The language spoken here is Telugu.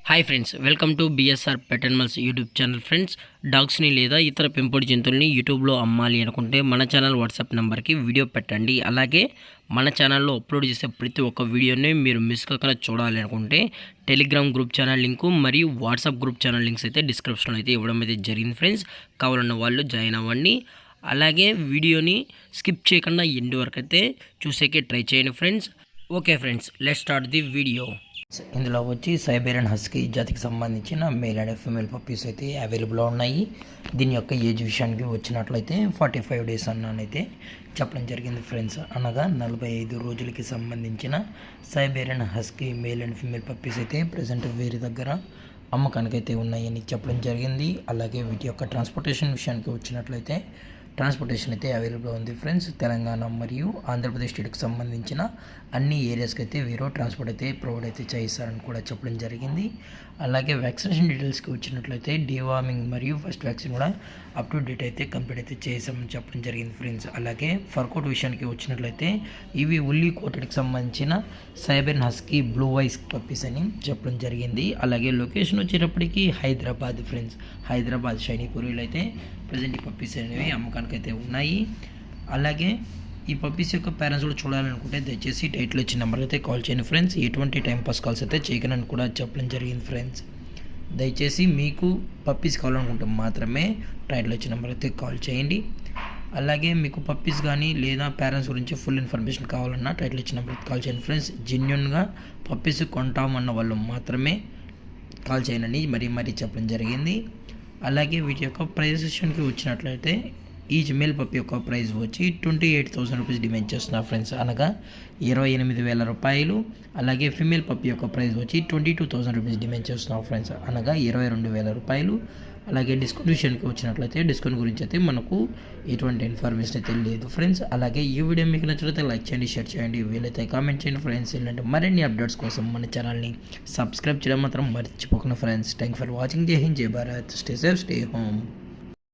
Hi friends, welcome to BSR pet animals YouTube channel. Friends, డాగ్స్ని లేదా ఇతర పెంపుడు జంతువుల్ని యూట్యూబ్లో అమ్మాలి అనుకుంటే మన ఛానల్ వాట్సాప్ నెంబర్కి వీడియో పెట్టండి. అలాగే మన ఛానల్లో అప్లోడ్ చేసే ప్రతి ఒక్క వీడియోని మీరు మిస్ కాకుండా చూడాలి అనుకుంటే టెలిగ్రామ్ గ్రూప్ ఛానల్ లింకు మరియు వాట్సాప్ గ్రూప్ ఛానల్ లింక్స్ అయితే డిస్క్రిప్షన్లో అయితే ఇవ్వడం అయితే జరిగింది. ఫ్రెండ్స్, కావాలన్న వాళ్ళు జాయిన్ అవ్వండి. అలాగే వీడియోని స్కిప్ చేయకుండా ఎండ్ వరకు అయితే చూసేకే ట్రై చేయండి friends. Okay friends, let's start the video. ఇందులో వచ్చి సైబేరియన్ హస్కీ జాతికి సంబంధించిన మేల్ అండ్ ఫీమేల్ పప్పీస్ అయితే అవైలబుల్లో ఉన్నాయి. దీని యొక్క ఏజ్ విషయానికి వచ్చినట్లయితే 45 డేస్ అన్నైతే చెప్పడం జరిగింది ఫ్రెండ్స్. అనగా 45 రోజులకి సంబంధించిన Siberian husky male and female puppies అయితే ప్రజెంట్ వేరే దగ్గర అమ్మకానికి అయితే ఉన్నాయని చెప్పడం జరిగింది. అలాగే వీటి యొక్క ట్రాన్స్పోర్టేషన్ విషయానికి వచ్చినట్లయితే ట్రాన్స్పోర్టేషన్ అయితే అవైలబుల్ ఉంది ఫ్రెండ్స్. తెలంగాణ మరియు ఆంధ్రప్రదేశ్ స్టేట్కి సంబంధించిన అన్ని ఏరియాస్కి అయితే వీరు ట్రాన్స్పోర్ట్ అయితే ప్రొవైడ్ అయితే చేయిస్తారని కూడా చెప్పడం జరిగింది. అలాగే వ్యాక్సినేషన్ డీటెయిల్స్కి వచ్చినట్లయితే డీవార్మింగ్ మరియు ఫస్ట్ వ్యాక్సిన్ కూడా అప్ టు డేట్ అయితే కంప్లీట్ అయితే చేసామని చెప్పడం జరిగింది ఫ్రెండ్స్. అలాగే ఫర్కోట్ విషయానికి వచ్చినట్లయితే ఇవి ఉల్లి కోటడికి సంబంధించిన సైబెరియన్ హస్కీ బ్లూ ఐస్ పప్పీస్ అని చెప్పడం జరిగింది. అలాగే లొకేషన్ వచ్చేటప్పటికి హైదరాబాద్ ఫ్రెండ్స్. హైదరాబాద్ షైనీపూరిలో అయితే ప్రజెంట్ ఈ పప్పీస్ అనేవి అమ్మకానికి అయితే ఉన్నాయి. అలాగే ఈ పప్పీస్ యొక్క పేరెంట్స్ కూడా చూడాలనుకుంటే దయచేసి టైటిల్ ఇచ్చిన నెంబర్కి అయితే కాల్ చేయండి ఫ్రెండ్స్. ఎటువంటి టైంపాస్ కాల్స్ అయితే చేయకనని కూడా చెప్పడం జరిగింది ఫ్రెండ్స్. దయచేసి మీకు పప్పీస్ కావాలనుకుంటే మాత్రమే టైటిల్ ఇచ్చిన నెంబర్ అయితే కాల్ చేయండి. అలాగే మీకు పప్పీస్ కానీ లేదా పేరెంట్స్ గురించి ఫుల్ ఇన్ఫర్మేషన్ కావాలన్నా టైటిల్ ఇచ్చిన నెంబర్కి కాల్ చేయండి ఫ్రెండ్స్. జెన్యున్గా పప్పీస్ కొంటామన్న వాళ్ళు మాత్రమే కాల్ చేయండి మరీ చెప్పడం జరిగింది. అలాగే వీటి యొక్క ప్రైస్ విషయానికి వచ్చినట్లయితే ఈచ్ మేల్ పప్పి యొక్క ప్రైస్ వచ్చి 28,000 రూపీస్ డిమాండ్ చేస్తున్నారు ఫ్రెండ్స్, అనగా 28,000 రూపాయలు. అలాగే ఫీమేల్ పప్పి యొక్క ప్రైస్ వచ్చి 22,000 రూపీస్ డిమాండ్ చేస్తున్నారు ఫ్రెండ్స్, అనగా 22,000 రూపాయలు. అలాగే డిస్కౌంట్ విషయానికి వచ్చినట్లయితే డిస్కౌంట్ గురించి అయితే మనకు ఎటువంటి ఇన్ఫర్మేషన్ అయితే లేదు ఫ్రెండ్స్. అలాగే ఈ వీడియో మీకు నచ్చినట్లయితే లైక్ చేయండి, షేర్ చేయండి, వీలైతే కామెంట్ చేయండి ఫ్రెండ్స్. ఇలాంటి మరిన్ని అప్డేట్స్ కోసం మన ఛానల్ని సబ్స్క్రైబ్ చేయడం మాత్రం మర్చిపోకుండా ఫ్రెండ్స్. Thank for watching. జై హింద్, జై Bharat, stay safe, stay home.